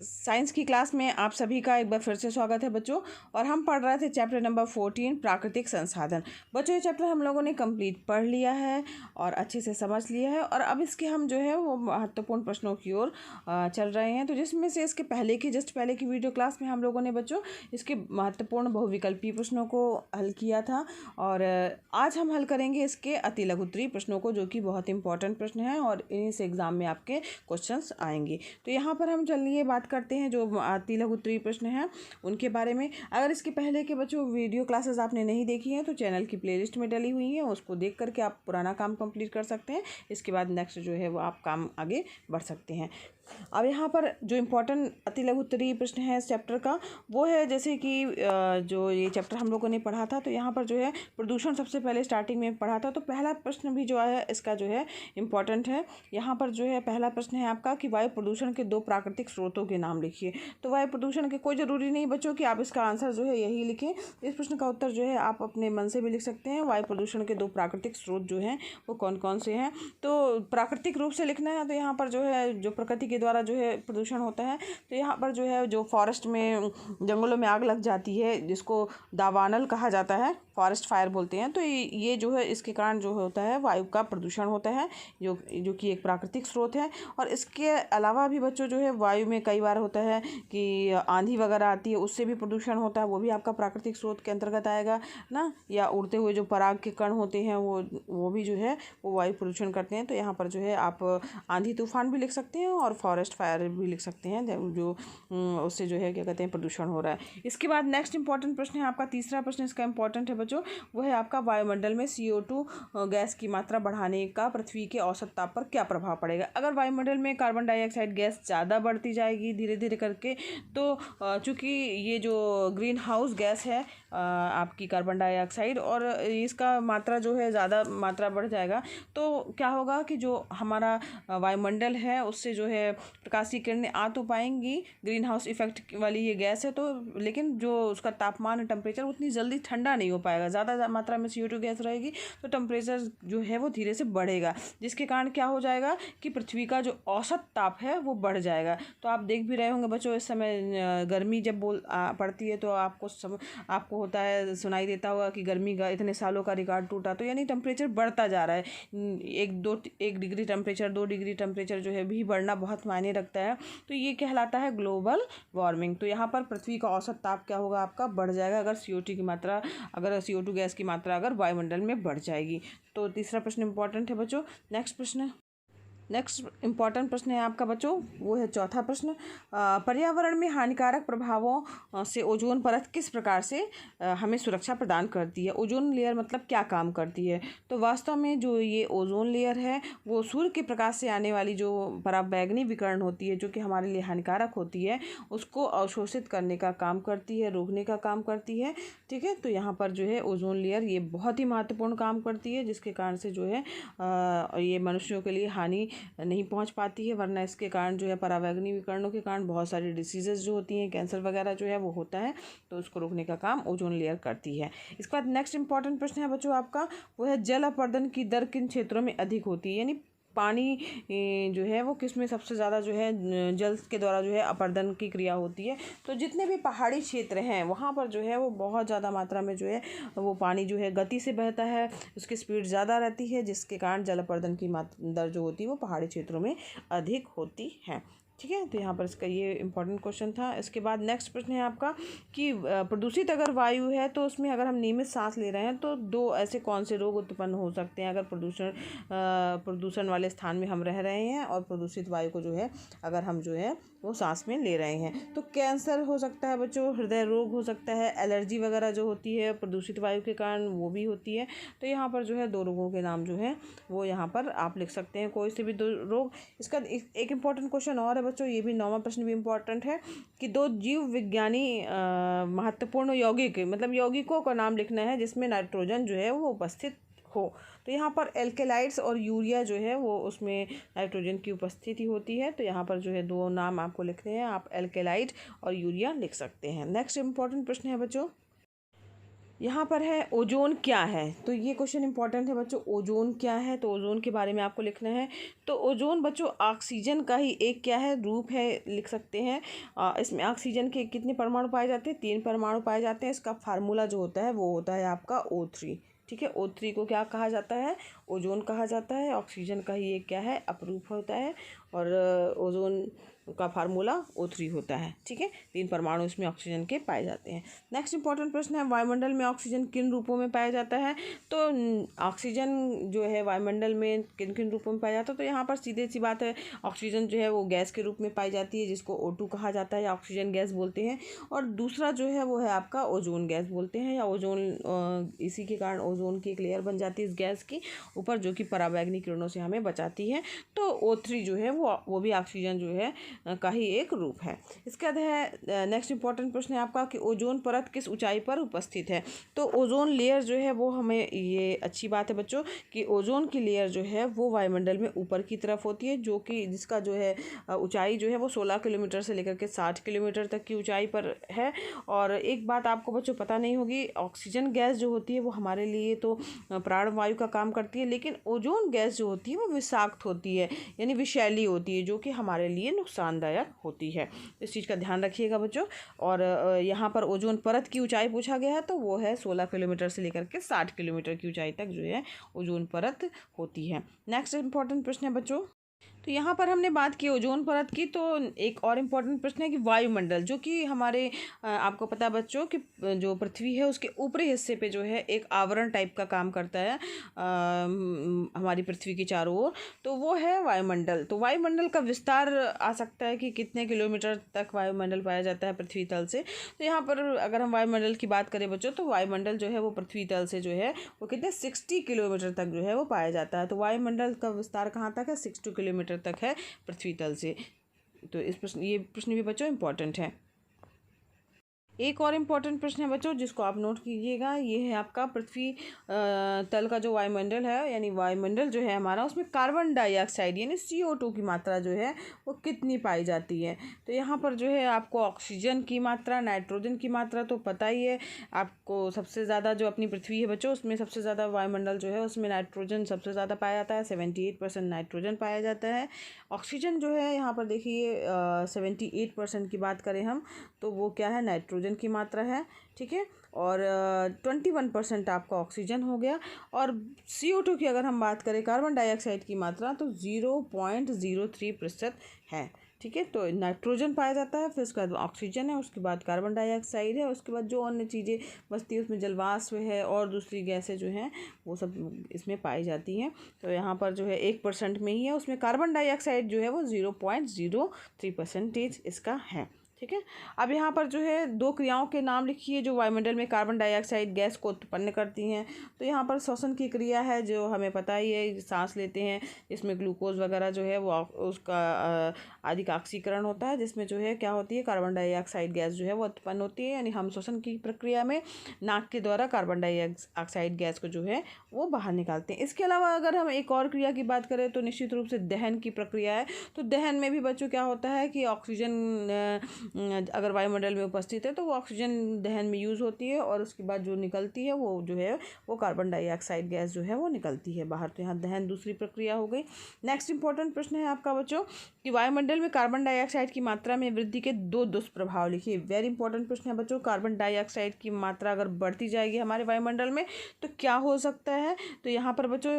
Science की class में आप सभी का एक बार फिर से स्वागत है बच्चों। और हम पढ़ रहे थे चैप्टर नंबर 14 प्राकृतिक संसाधन। बच्चों ये चैप्टर हम लोगों ने कंप्लीट पढ़ लिया है और अच्छे से समझ लिया है और अब इसके हम जो है वो महत्वपूर्ण प्रश्नों की ओर चल रहे हैं। तो जिसमें से इसके जस्ट पहले की वीडियो क्लास में हम लोगों ने बच्चों इसके महत्वपूर्ण बहुविकल्पीय प्रश्नों को हल किया था और आज हम हल करेंगे इसके अति लघुत्तरीय प्रश्नों को, जो कि बहुत इंपॉर्टेंट प्रश्न है और इस एग्ज़ाम में आपके क्वेश्चंस आएंगे। तो यहाँ पर हम चलिए बात करते हैं जो अति लघुत्तरीय प्रश्न हैं उनके बारे में। अगर इसके पहले के बच्चों वीडियो क्लासेस आपने नहीं देखी हैं तो चैनल की प्लेलिस्ट में डली हुई हैं, उसको देख करके आप पुराना काम कंप्लीट कर सकते हैं। इसके बाद नेक्स्ट जो है वो आप काम आगे बढ़ सकते हैं। अब यहाँ पर जो इम्पोर्टेंट अति लघुत्तरीय प्रश्न है इस चैप्टर का वो है, जैसे कि जो ये चैप्टर हम लोगों ने पढ़ा था तो यहाँ पर जो है प्रदूषण सबसे पहले स्टार्टिंग में पढ़ा था। तो पहला प्रश्न भी जो है इसका जो है इम्पोर्टेंट है। यहाँ पर जो है पहला प्रश्न है आपका कि वायु प्रदूषण के 2 प्राकृतिक स्रोतों के नाम लिखिए। तो वायु प्रदूषण के कोई ज़रूरी नहीं बच्चों कि आप इसका आंसर जो है यही लिखें। इस प्रश्न का उत्तर जो है आप अपने मन से भी लिख सकते हैं। वायु प्रदूषण के 2 प्राकृतिक स्रोत जो हैं वो कौन कौन से हैं। तो प्राकृतिक रूप से लिखना है तो यहाँ पर जो है जो प्रकृति के द्वारा जो है प्रदूषण होता है तो यहाँ पर जो है जो फॉरेस्ट में जंगलों में आग लग जाती है जिसको दावानल कहा जाता है, फॉरेस्ट फायर बोलते हैं। तो ये जो है इसके कारण जो होता है वायु का प्रदूषण होता है जो कि एक प्राकृतिक स्रोत है। और इसके अलावा भी बच्चों जो है वायु में कई बार होता है कि आंधी वगैरह आती है, उससे भी प्रदूषण होता है, वो भी आपका प्राकृतिक स्रोत के अंतर्गत आएगा ना। या उड़ते हुए जो पराग के कण होते हैं वो भी जो है वो वायु प्रदूषण करते हैं। तो यहाँ पर जो है आप आंधी तूफान भी लिख सकते हैं और फॉरेस्ट फायर भी लिख सकते हैं जो उससे जो है क्या कहते हैं प्रदूषण हो रहा है। इसके बाद नेक्स्ट इंपॉर्टेंट प्रश्न है आपका तीसरा प्रश्न इसका इंपॉर्टेंट है बच्चों, वो है आपका वायुमंडल में CO2 गैस की मात्रा बढ़ाने का पृथ्वी के औसत ताप पर क्या प्रभाव पड़ेगा। अगर वायुमंडल में कार्बन डाइऑक्साइड गैस ज़्यादा बढ़ती जाएगी धीरे धीरे करके तो चूँकि ये जो ग्रीन हाउस गैस है आपकी कार्बन डाइऑक्साइड और इसका मात्रा जो है ज़्यादा मात्रा बढ़ जाएगा तो क्या होगा कि जो हमारा वायुमंडल है उससे जो है प्रकाशीय किरणें आ तो पाएंगी, ग्रीन हाउस इफेक्ट वाली ये गैस है तो, लेकिन जो उसका तापमान टेम्परेचर उतनी जल्दी ठंडा नहीं हो पाएगा। ज़्यादा मात्रा में CO2 गैस रहेगी तो टेम्परेचर जो है वो धीरे से बढ़ेगा, जिसके कारण क्या हो जाएगा कि पृथ्वी का जो औसत ताप है वो बढ़ जाएगा। तो आप देख भी रहे होंगे बच्चों इस समय गर्मी जब पड़ती है तो आपको होता है सुनाई देता होगा कि गर्मी का इतने सालों का रिकॉर्ड टूटा। तो यानी टेम्परेचर बढ़ता जा रहा है, 1 डिग्री टेम्परेचर 2 डिग्री टेम्परेचर जो है भी बढ़ना बहुत मायने रखता है। तो ये कहलाता है ग्लोबल वार्मिंग। तो यहाँ पर पृथ्वी का औसत ताप क्या होगा आपका बढ़ जाएगा अगर CO2 गैस की मात्रा अगर वायुमंडल में बढ़ जाएगी। तो तीसरा प्रश्न इंपॉर्टेंट है बच्चों। नेक्स्ट इंपॉर्टेंट प्रश्न है आपका बच्चों, वो है चौथा प्रश्न, पर्यावरण में हानिकारक प्रभावों से ओजोन परत किस प्रकार से हमें सुरक्षा प्रदान करती है। ओजोन लेयर मतलब क्या काम करती है। तो वास्तव में जो ये ओजोन लेयर है वो सूर्य के प्रकाश से आने वाली जो पराबैंगनी विकिरण होती है जो कि हमारे लिए हानिकारक होती है उसको अवशोषित करने का काम करती है, रोकने का काम करती है। ठीक है, तो यहाँ पर जो है ओजोन लेयर ये बहुत ही महत्वपूर्ण काम करती है, जिसके कारण से जो है ये मनुष्यों के लिए हानि नहीं पहुंच पाती है। वरना इसके कारण जो है पराबैंगनी विकिरणों के कारण बहुत सारी डिसीजेज जो होती हैं, कैंसर वगैरह जो है वो होता है, तो उसको रोकने का काम ओजोन लेयर करती है। इसके बाद नेक्स्ट इंपॉर्टेंट प्रश्न है बच्चों आपका, वो है जल अपरदन की दर किन क्षेत्रों में अधिक होती है। यानी पानी जो है वो किस में सबसे ज़्यादा जो है जल के द्वारा जो है अपरदन की क्रिया होती है। तो जितने भी पहाड़ी क्षेत्र हैं वहाँ पर जो है वो बहुत ज़्यादा मात्रा में जो है वो पानी जो है गति से बहता है, उसकी स्पीड ज़्यादा रहती है, जिसके कारण जल अपरदन की दर जो होती है वो पहाड़ी क्षेत्रों में अधिक होती है। ठीक है, तो यहाँ पर इसका ये इंपॉर्टेंट क्वेश्चन था। इसके बाद नेक्स्ट प्रश्न है आपका कि प्रदूषित अगर वायु है तो उसमें अगर हम नियमित सांस ले रहे हैं तो 2 ऐसे कौन से रोग उत्पन्न हो सकते हैं अगर प्रदूषण वाले स्थान में हम रह रहे हैं और प्रदूषित वायु को जो है अगर हम जो है वो सांस में ले रहे हैं। तो कैंसर हो सकता है बच्चों, हृदय रोग हो सकता है, एलर्जी वगैरह जो होती है प्रदूषित वायु के कारण वो भी होती है। तो यहाँ पर जो है 2 रोगों के नाम जो है वो यहाँ पर आप लिख सकते हैं, कोई से भी 2 रोग। इसका एक इम्पॉर्टेंट क्वेश्चन और है बच्चों, ये भी 9वां प्रश्न भी इम्पॉर्टेंट है कि 2 जीव विज्ञानी महत्वपूर्ण यौगिकों का नाम लिखना है जिसमें नाइट्रोजन जो है वो उपस्थित हो। तो यहाँ पर एल्केलाइड्स और यूरिया जो है वो उसमें नाइट्रोजन की उपस्थिति होती है। तो यहाँ पर जो है 2 नाम आपको लिखने हैं, आप एल्केलाइड और यूरिया लिख सकते हैं। नेक्स्ट इम्पॉर्टेंट प्रश्न है बच्चों, यहाँ पर है ओजोन क्या है, तो ये क्वेश्चन इंपॉर्टेंट है बच्चों। ओजोन क्या है, तो ओजोन के बारे में आपको लिखना है। तो ओजोन बच्चों ऑक्सीजन का ही एक क्या है, रूप है, लिख सकते हैं। इसमें ऑक्सीजन के कितने परमाणु पाए जाते हैं, 3 परमाणु पाए जाते हैं। इसका फार्मूला जो होता है वो होता है आपका O3। ठीक है, O3 को क्या कहा जाता है, ओजोन कहा जाता है। ऑक्सीजन का ही एक क्या है, अपरूप होता है, और ओजोन का फार्मूला O3 होता है। ठीक है, 3 परमाणु इसमें ऑक्सीजन के पाए जाते हैं। नेक्स्ट इंपॉर्टेंट प्रश्न है, वायुमंडल में ऑक्सीजन किन रूपों में पाया जाता है। तो ऑक्सीजन जो है वायुमंडल में किन किन रूपों में पाया जाता है, तो यहाँ पर सीधे सी बात है, ऑक्सीजन जो है वो गैस के रूप में पाई जाती है, जिसको O2 कहा जाता है, ऑक्सीजन गैस बोलते हैं। और दूसरा जो है वो है आपका ओजोन गैस बोलते हैं, या ओजोन, इसी के कारण ओजोन की एक लेयर बन जाती है इस गैस की ऊपर, जो कि पराबैंगनी किरणों से हमें बचाती है। तो O3 जो है वो भी ऑक्सीजन जो है का ही एक रूप है। इसके बाद है नेक्स्ट इंपॉर्टेंट प्रश्न है आपका कि ओजोन परत किस ऊंचाई पर उपस्थित है। तो ओजोन लेयर जो है वो हमें, ये अच्छी बात है बच्चों कि ओजोन की लेयर जो है वो वायुमंडल में ऊपर की तरफ होती है, जो कि जिसका जो है ऊंचाई जो है वो 16 किलोमीटर से लेकर के 60 किलोमीटर तक की ऊंचाई पर है। और एक बात आपको बच्चों पता नहीं होगी, ऑक्सीजन गैस जो होती है वो हमारे लिए तो प्राणवायु का काम करती है, लेकिन ओजोन गैस जो होती है वो विषाक्त होती है, यानी विषैली होती है, जो कि हमारे लिए नुकसानदायक होती है। इस चीज़ का ध्यान रखिएगा बच्चों। और यहाँ पर ओजोन परत की ऊंचाई पूछा गया है, तो वो है 16 किलोमीटर से लेकर के 60 किलोमीटर की ऊंचाई तक जो है ओजोन परत होती है। नेक्स्ट इंपॉर्टेंट प्रश्न है बच्चों, तो यहाँ पर हमने बात की ओजोन परत की, तो एक और इम्पॉर्टेंट प्रश्न है कि वायुमंडल, जो कि हमारे आपको पता है बच्चों कि जो पृथ्वी है उसके ऊपरी हिस्से पे जो है एक आवरण टाइप का काम करता है हमारी पृथ्वी के चारों ओर, तो वो है वायुमंडल। तो वायुमंडल का विस्तार आ सकता है कि कितने किलोमीटर तक वायुमंडल पाया जाता है पृथ्वी तल से। तो यहाँ पर अगर हम वायुमंडल की बात करें बच्चों, तो वायुमंडल जो है वो पृथ्वी तल से जो है वो कितने 60 किलोमीटर तक जो है वो पाया जाता है। तो वायुमंडल का विस्तार कहाँ तक है, 60 किलोमीटर तक है पृथ्वी तल से। तो ये प्रश्न भी बच्चों इंपॉर्टेंट है। एक और इम्पॉर्टेंट प्रश्न है बच्चों जिसको आप नोट कीजिएगा, ये है आपका पृथ्वी तल का जो वायुमंडल है, यानी वायुमंडल जो है हमारा, उसमें कार्बन डाइऑक्साइड यानी CO2 की मात्रा जो है वो कितनी पाई जाती है। तो यहाँ पर जो है आपको ऑक्सीजन की मात्रा, नाइट्रोजन की मात्रा तो पता ही है आपको। सबसे ज़्यादा जो अपनी पृथ्वी है बच्चों, उसमें सबसे ज़्यादा वायुमंडल जो है उसमें नाइट्रोजन सबसे ज़्यादा पाया जाता है, 78% नाइट्रोजन पाया जाता है। ऑक्सीजन जो है यहाँ पर देखिए 78% की बात करें हम, तो वो क्या है, नाइट्रोजन की मात्रा है। ठीक है, और 21% आपका ऑक्सीजन हो गया। और CO2 की अगर हम बात करें, कार्बन डाइऑक्साइड की मात्रा, तो 0.03% है। ठीक है, तो नाइट्रोजन पाया जाता है, फिर उसके बाद ऑक्सीजन है, उसके बाद कार्बन डाइऑक्साइड है, उसके बाद जो अन्य चीज़ें बचती है उसमें जलवाष्प है और दूसरी गैसें जो हैं वो सब इसमें पाई जाती हैं। तो यहाँ पर जो है 1% में ही है, उसमें कार्बन डाइऑक्साइड जो है वो 0.03% इसका है। ठीक है, अब यहाँ पर जो है 2 क्रियाओं के नाम लिखिए जो वायुमंडल में कार्बन डाइऑक्साइड गैस को उत्पन्न करती हैं। तो यहाँ पर श्वसन की क्रिया है, जो हमें पता ही है, सांस लेते हैं, इसमें ग्लूकोज वगैरह जो है वो उसका अधिक ऑक्सीकरण होता है, जिसमें जो है क्या होती है, कार्बन डाइऑक्साइड गैस जो है वो उत्पन्न होती है, यानी हम श्वसन की प्रक्रिया में नाक के द्वारा कार्बन डाइऑक्साइड गैस को जो है वो बाहर निकालते हैं। इसके अलावा अगर हम एक और क्रिया की बात करें तो निश्चित रूप से दहन की प्रक्रिया है। तो दहन में भी बच्चों क्या होता है कि ऑक्सीजन अगर वायुमंडल में उपस्थित है तो वो ऑक्सीजन दहन में यूज़ होती है, और उसके बाद जो निकलती है वो जो है वो कार्बन डाइऑक्साइड गैस जो है वो निकलती है बाहर। तो यहाँ दहन दूसरी प्रक्रिया हो गई। नेक्स्ट इंपॉर्टेंट प्रश्न है आपका बच्चों कि वायुमंडल में कार्बन डाइऑक्साइड की मात्रा में वृद्धि के 2 दुष्प्रभाव लिखिए। वेरी इंपॉर्टेंट प्रश्न है बच्चों, कार्बन डाइऑक्साइड की मात्रा अगर बढ़ती जाएगी हमारे वायुमंडल में तो क्या हो सकता है। तो यहाँ पर बच्चों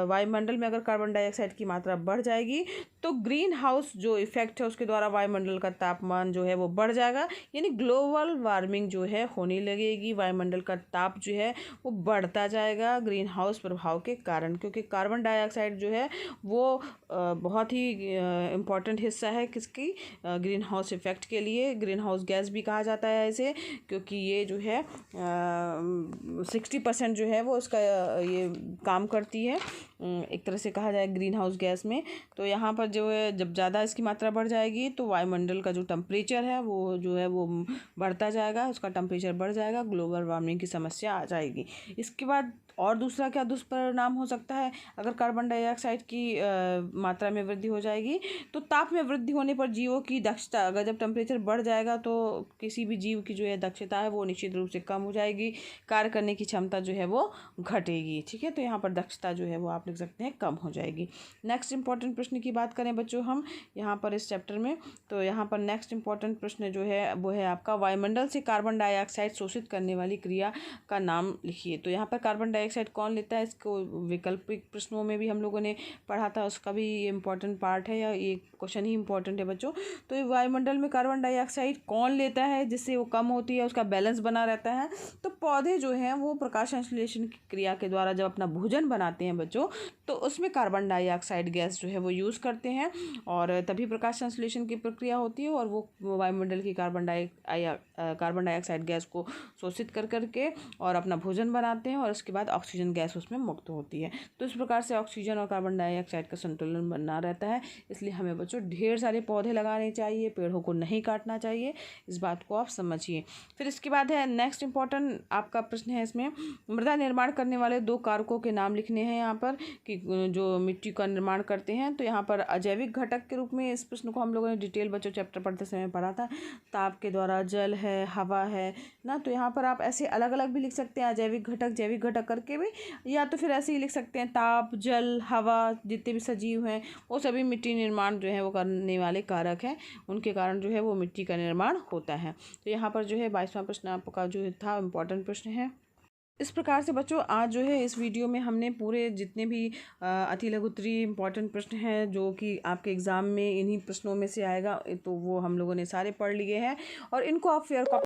वायुमंडल में अगर कार्बन डाइऑक्साइड की मात्रा बढ़ जाएगी तो ग्रीन हाउस जो इफेक्ट है उसके द्वारा वायुमंडल का तापमान जो है वो बढ़ जाएगा, यानी ग्लोबल वार्मिंग जो है होने लगेगी। वायुमंडल का ताप जो है वो बढ़ता जाएगा ग्रीन हाउस प्रभाव के कारण, क्योंकि कार्बन डाइऑक्साइड जो है वो बहुत ही इम्पॉर्टेंट हिस्सा है किसकी, ग्रीन हाउस इफेक्ट के लिए। ग्रीन हाउस गैस भी कहा जाता है इसे, क्योंकि ये जो है 60% जो है वो उसका ये काम करती है। एक तरह से कहा जाए ग्रीन हाउस गैस में। तो यहाँ पर जो है जब ज़्यादा इसकी मात्रा बढ़ जाएगी तो वायुमंडल का जो टेम्परेचर है वो जो है वो बढ़ता जाएगा, उसका टेम्परेचर बढ़ जाएगा, ग्लोबल वार्मिंग की समस्या आ जाएगी। इसके बाद और दूसरा क्या दुष्परिणाम हो सकता है, अगर कार्बन डाइऑक्साइड की मात्रा में वृद्धि हो जाएगी तो ताप में वृद्धि होने पर जीवों की दक्षता, अगर जब टेम्परेचर बढ़ जाएगा तो किसी भी जीव की जो है दक्षता है वो निश्चित रूप से कम हो जाएगी, कार्य करने की क्षमता जो है वो घटेगी। ठीक है, तो यहाँ पर दक्षता जो है वो आप लिख सकते हैं कम हो जाएगी। नेक्स्ट इंपॉर्टेंट प्रश्न की बात करें बच्चों हम यहाँ पर इस चैप्टर में, तो यहाँ पर नेक्स्ट इंपॉर्टेंट प्रश्न जो है वो है आपका वायुमंडल से कार्बन डाइऑक्साइड शोषित करने वाली क्रिया का नाम लिखिए। तो यहाँ पर कार्बन डाइऑक्साइड कौन लेता है, इसको वैकल्पिक प्रश्नों में भी हम लोगों ने पढ़ा था, उसका भी ये इंपॉर्टेंट पार्ट है या ये क्वेश्चन ही इंपॉर्टेंट है बच्चों। तो ये वायुमंडल में कार्बन डाइऑक्साइड कौन लेता है जिससे वो कम होती है, उसका बैलेंस बना रहता है। तो पौधे जो हैं वो प्रकाश संश्लेषण की क्रिया के द्वारा जब अपना भोजन बनाते हैं बच्चों, तो उसमें कार्बन डाइऑक्साइड गैस जो है वो यूज़ करते हैं और तभी प्रकाश संश्लेषण की प्रक्रिया होती है और वो वायुमंडल की कार्बन डाइऑक्साइड गैस को शोषित कर करके और अपना भोजन बनाते हैं और उसके बाद ऑक्सीजन गैस उसमें मुक्त होती है। तो इस प्रकार से ऑक्सीजन और कार्बन डाइऑक्साइड का संतुलन बना रहता है। इसलिए हमें बच्चों ढेर सारे पौधे लगाने चाहिए, पेड़ों को नहीं काटना चाहिए, इस बात को आप समझिए। फिर इसके बाद है नेक्स्ट इंपॉर्टेंट आपका प्रश्न है इसमें, मृदा निर्माण करने वाले 2 कारकों के नाम लिखने हैं यहाँ पर कि जो मिट्टी का निर्माण करते हैं। तो यहाँ पर अजैविक घटक के रूप में इस प्रश्न को हम लोगों ने डिटेल बच्चों चैप्टर पढ़ते समय पढ़ा था। ताप के द्वारा जल है, हवा है ना, तो यहाँ पर आप ऐसे अलग अलग भी लिख सकते हैं, अजैविक घटक करके भी, या तो फिर ऐसे ही लिख सकते हैं ताप, जल, हवा, जितने भी सजीव हैं वो सभी मिट्टी निर्माण जो है वो करने वाले कारक हैं, उनके कारण जो है वो मिट्टी का निर्माण होता है। तो यहाँ पर जो है 22वां प्रश्न आपका जो था इम्पोर्टेंट प्रश्न है। इस प्रकार से बच्चों आज जो है इस वीडियो में हमने पूरे जितने भी अति लघु उत्तरीय इम्पॉर्टेंट प्रश्न हैं जो कि आपके एग्ज़ाम में इन्हीं प्रश्नों में से आएगा, तो वो हम लोगों ने सारे पढ़ लिए हैं और इनको आप फेयर